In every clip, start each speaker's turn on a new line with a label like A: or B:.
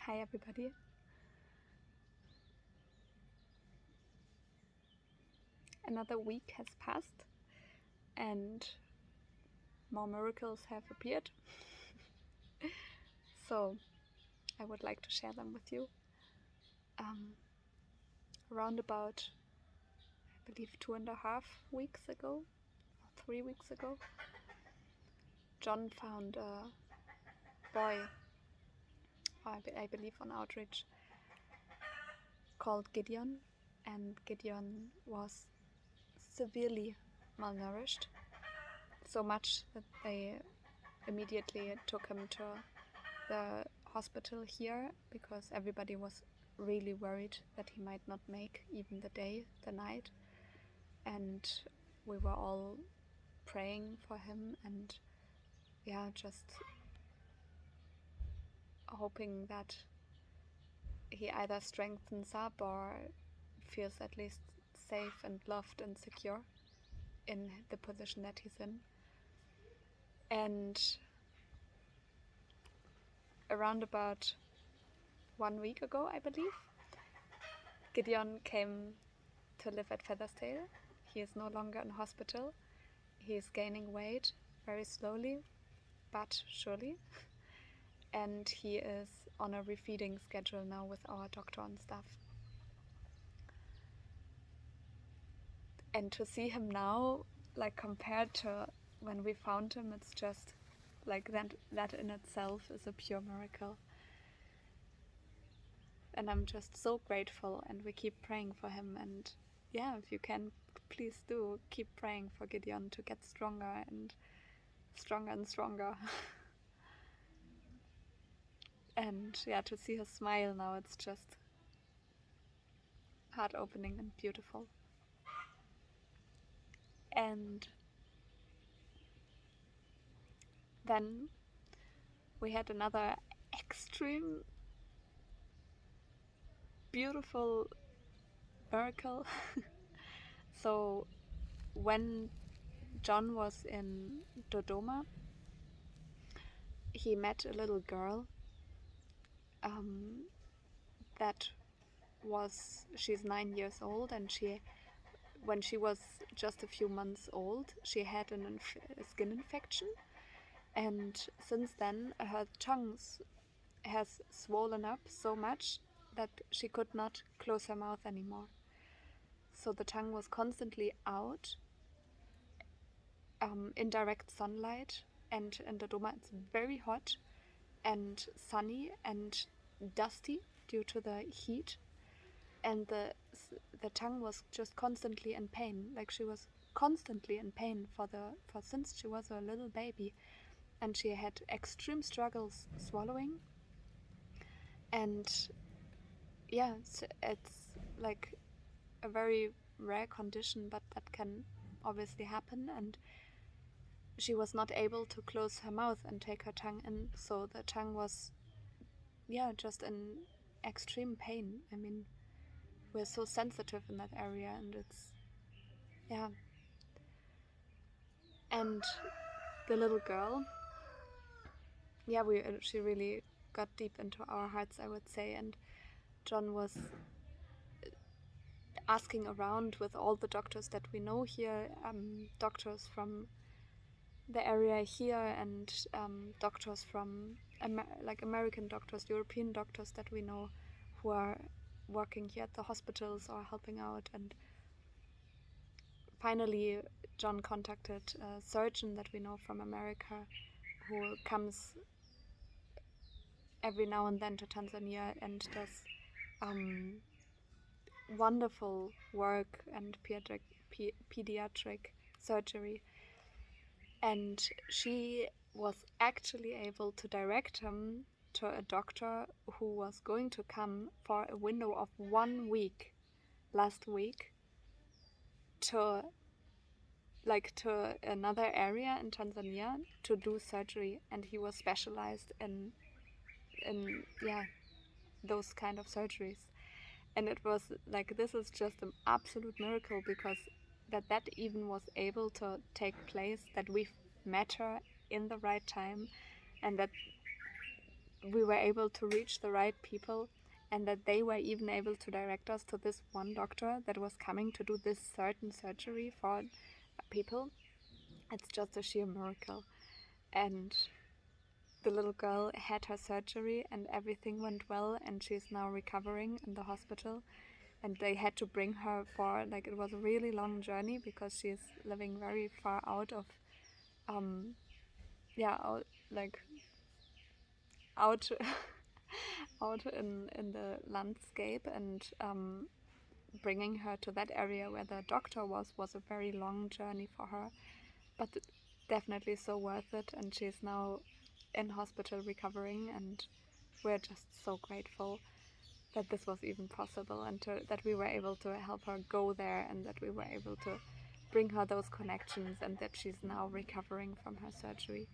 A: Hi, everybody. Another week has passed and more miracles have appeared. So I would like to share them with you. Around about, I believe, 2.5 weeks ago, or 3 weeks ago, John found a boy, I believe on outreach, called Gideon, and Gideon was severely malnourished, so much that they immediately took him to the hospital here because everybody was really worried that he might not make even the night, and we were all praying for him and just hoping that he either strengthens up or feels at least safe and loved and secure in the position that he's in. And around about 1 week ago, I believe, Gideon came to live at Feathersdale. He is no longer in hospital. He is gaining weight very slowly, but surely. And he is on a refeeding schedule now with our doctor and stuff. And to see him now, like compared to when we found him, it's just like that in itself is a pure miracle. And I'm just so grateful, and we keep praying for him. And if you can, please do keep praying for Gideon to get stronger and stronger and stronger. And to see his smile now, it's just heart-opening and beautiful. And then we had another extreme beautiful miracle. So when John was in Dodoma, he met a little girl she's 9 years old, and when she was just a few months old, she had a skin infection, and since then her tongue has swollen up so much that she could not close her mouth anymore. So the tongue was constantly out in direct sunlight, and in Dodoma it's very hot and sunny and dusty due to the heat, and the tongue was just constantly in pain. Like, she was constantly in pain for since she was a little baby, and she had extreme struggles swallowing. And it's like a very rare condition, but that can obviously happen, and she was not able to close her mouth and take her tongue in, so the tongue was just in extreme pain. I mean, we're so sensitive in that area, and it's and the little girl, she really got deep into our hearts, I would say. And John was asking around with all the doctors that we know here, doctors from the area here, and doctors from American doctors, European doctors that we know who are working here at the hospitals or helping out. And finally John contacted a surgeon that we know from America, who comes every now and then to Tanzania and does wonderful work and pediatric surgery. And she was actually able to direct him to a doctor who was going to come for a window of 1 week last week to another area in Tanzania to do surgery, and he was specialized in those kind of surgeries. And it was like, this is just an absolute miracle, because that even was able to take place, that we met her in the right time, and that we were able to reach the right people, and that they were even able to direct us to this one doctor that was coming to do this certain surgery for people. It's just a sheer miracle. And the little girl had her surgery and everything went well, and she's now recovering in the hospital. And they had to bring her for, like, it was a really long journey because she's living very far out of out, like out out in the landscape, and bringing her to that area where the doctor was a very long journey for her, but definitely so worth it. And she's now in hospital recovering, and we're just so grateful that this was even possible, and that we were able to help her go there, and that we were able to bring her those connections, and that she's now recovering from her surgery.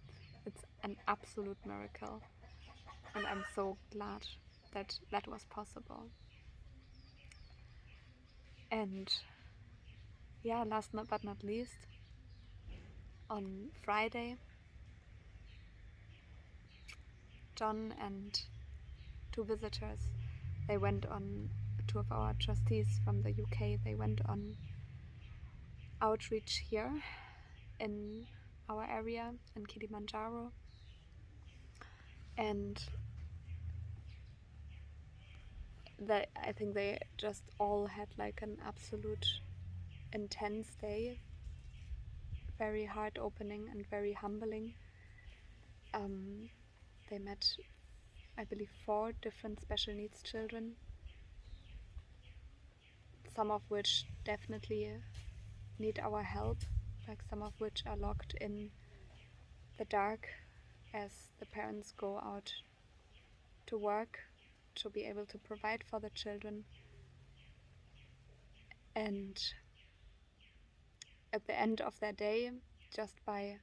A: It's an absolute miracle, and I'm so glad that that was possible. And yeah, last but not least, on Friday, John and two visitors, they went on, two of our trustees from the UK, they went on outreach here in our area in Kilimanjaro. And I think they just all had like an absolute intense day, very heart opening and very humbling. They met, I believe, 4 different special needs children, some of which definitely need our help, like some of which are locked in the dark as the parents go out to work to be able to provide for the children. And at the end of their day, just by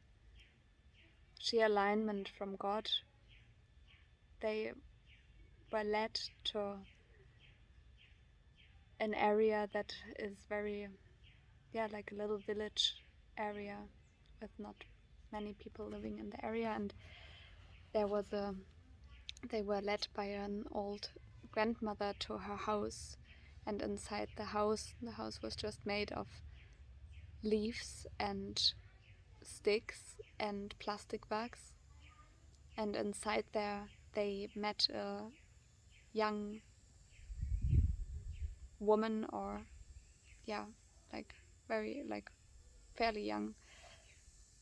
A: sheer alignment from God, they were led to an area that is very, like a little village area with not many people living in the area. And they were led by an old grandmother to her house, and inside the house was just made of leaves and sticks and plastic bags. And inside there they met a young woman, or fairly young,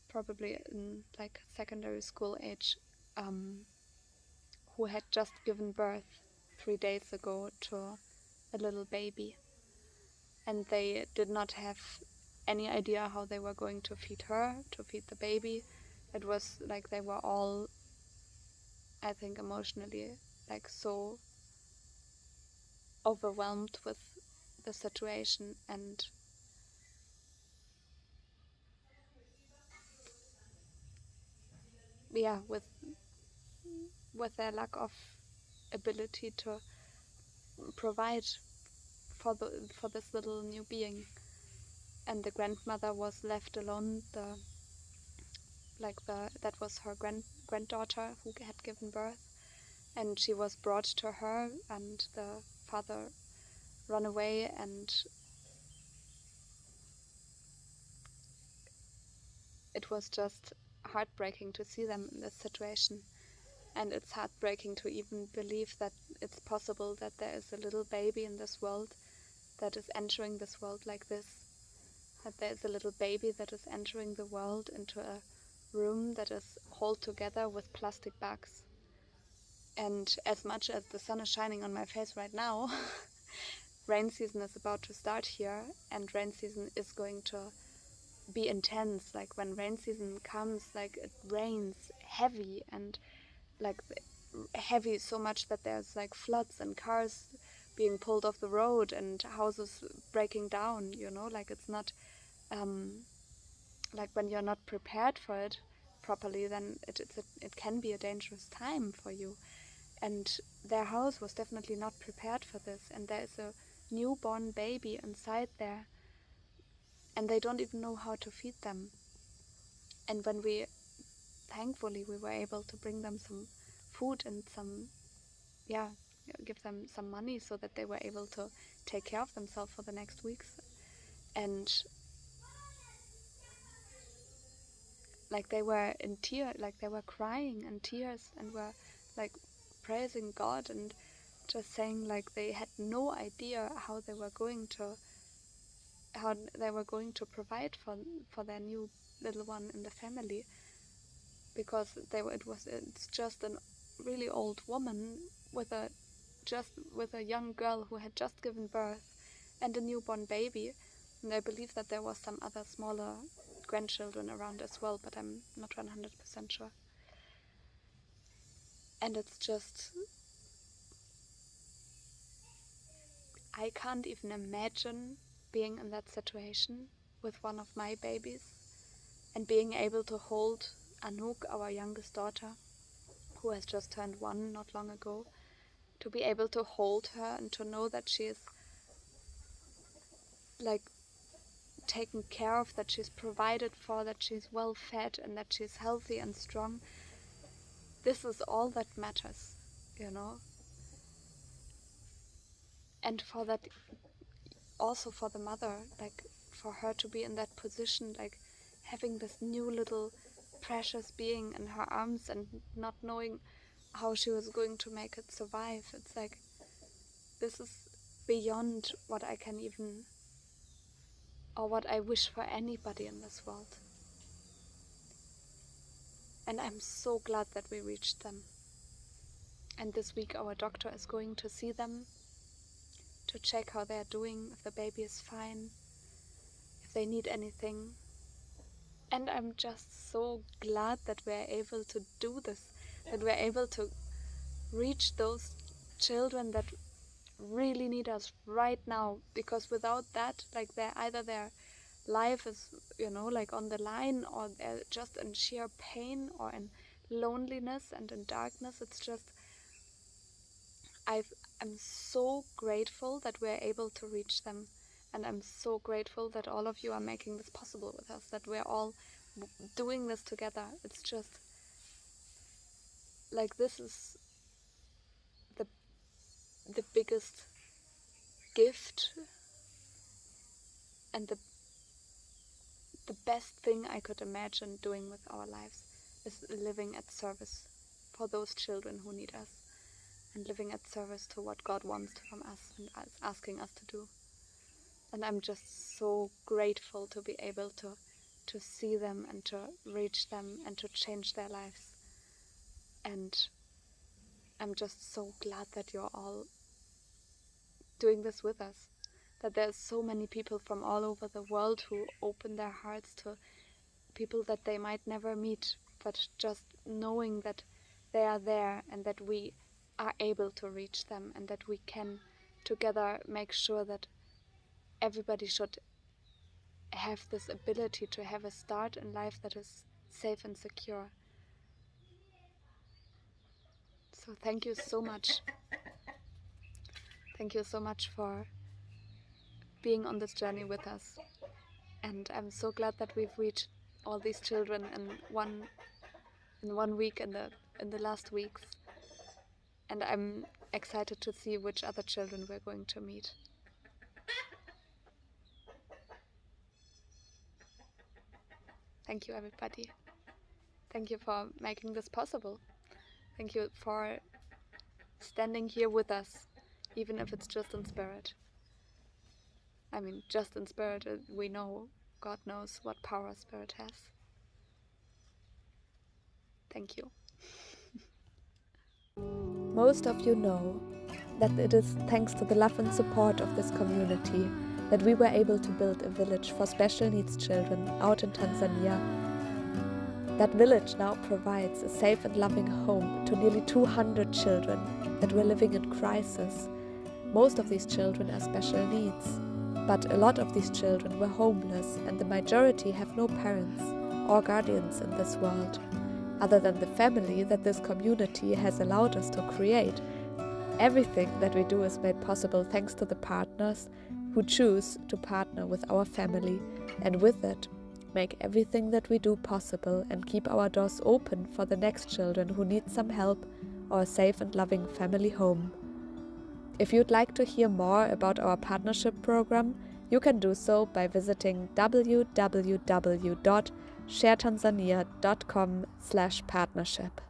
A: probably in like secondary school age, who had just given birth 3 days ago to a little baby. And they did not have any idea how they were going to feed her, to feed the baby. It was like they were all, I think, emotionally like so overwhelmed with the situation, and with their lack of ability to provide for this little new being. And the grandmother was left alone. That was her granddaughter who had given birth, and she was brought to her, and the father ran away. And it was just heartbreaking to see them in this situation. And it's heartbreaking to even believe that it's possible that there is a little baby in this world that is entering this world like this. That there is a little baby that is entering the world into a room that is held together with plastic bags. And as much as the sun is shining on my face right now, rain season is about to start here, and rain season is going to be intense. Like when rain season comes, like it rains heavy, and like heavy so much that there's like floods and cars being pulled off the road and houses breaking down, like it's not like when you're not prepared for it properly, then it can be a dangerous time for you. And their house was definitely not prepared for this, and there is a newborn baby inside there, and they don't even know how to feed them. And when thankfully we were able to bring them some food and give them some money so that they were able to take care of themselves for the next weeks. And like they were in tears, like they were crying in tears and were like praising God and just saying like they had no idea how they were going to provide for their new little one in the family, because it's just a really old woman with a young girl who had just given birth and a newborn baby, and I believe that there was some other smaller grandchildren around as well, but I'm not 100% sure. And it's just, I can't even imagine being in that situation with one of my babies and being able to hold Anouk, our youngest daughter, who has just turned 1 not long ago, to be able to hold her and to know that she is like taken care of, that she's provided for, that she's well fed, and that she's healthy and strong. This is all that matters, you know. And for that, also for the mother, like for her to be in that position, like having this new little precious being in her arms and not knowing how she was going to make it survive. It's like, this is beyond what I can even, or what I wish for anybody in this world. And I'm so glad that we reached them. And this week our doctor is going to see them, to check how they're doing, if the baby is fine, if they need anything. And I'm just so glad that we're able to do this, that we're able to reach those children that really need us right now, because without that, like either their life is, you know, like on the line, or they're just in sheer pain or in loneliness and in darkness. It's just, I'm so grateful that we're able to reach them, and I'm so grateful that all of you are making this possible with us, that we're all doing this together. It's just like, this is the biggest gift and the best thing I could imagine doing with our lives, is living at service for those children who need us, and living at service to what God wants from us and asking us to do. And I'm just so grateful to be able to see them and to reach them and to change their lives. And I'm just so glad that you're all doing this with us, that there's so many people from all over the world who open their hearts to people that they might never meet, but just knowing that they are there and that we are able to reach them, and that we can together make sure that everybody should have this ability to have a start in life that is safe and secure. So thank you so much. Thank you so much for being on this journey with us. And I'm so glad that we've reached all these children in one week, in the last weeks. And I'm excited to see which other children we're going to meet. Thank you, everybody. Thank you for making this possible. Thank you for standing here with us, even if it's just in spirit. I mean, just in spirit, we know, God knows what power spirit has. Thank you. Most of you know that it is thanks to the love and support of this community that we were able to build a village for special needs children out in Tanzania. That village now provides a safe and loving home to nearly 200 children that were living in crisis. Most of these children are special needs, but a lot of these children were homeless, and the majority have no parents or guardians in this world, other than the family that this community has allowed us to create. Everything that we do is made possible thanks to the partners who choose to partner with our family, and with it make everything that we do possible and keep our doors open for the next children who need some help or a safe and loving family home. If you'd like to hear more about our partnership program, you can do so by visiting www.sharetanzania.com/partnership.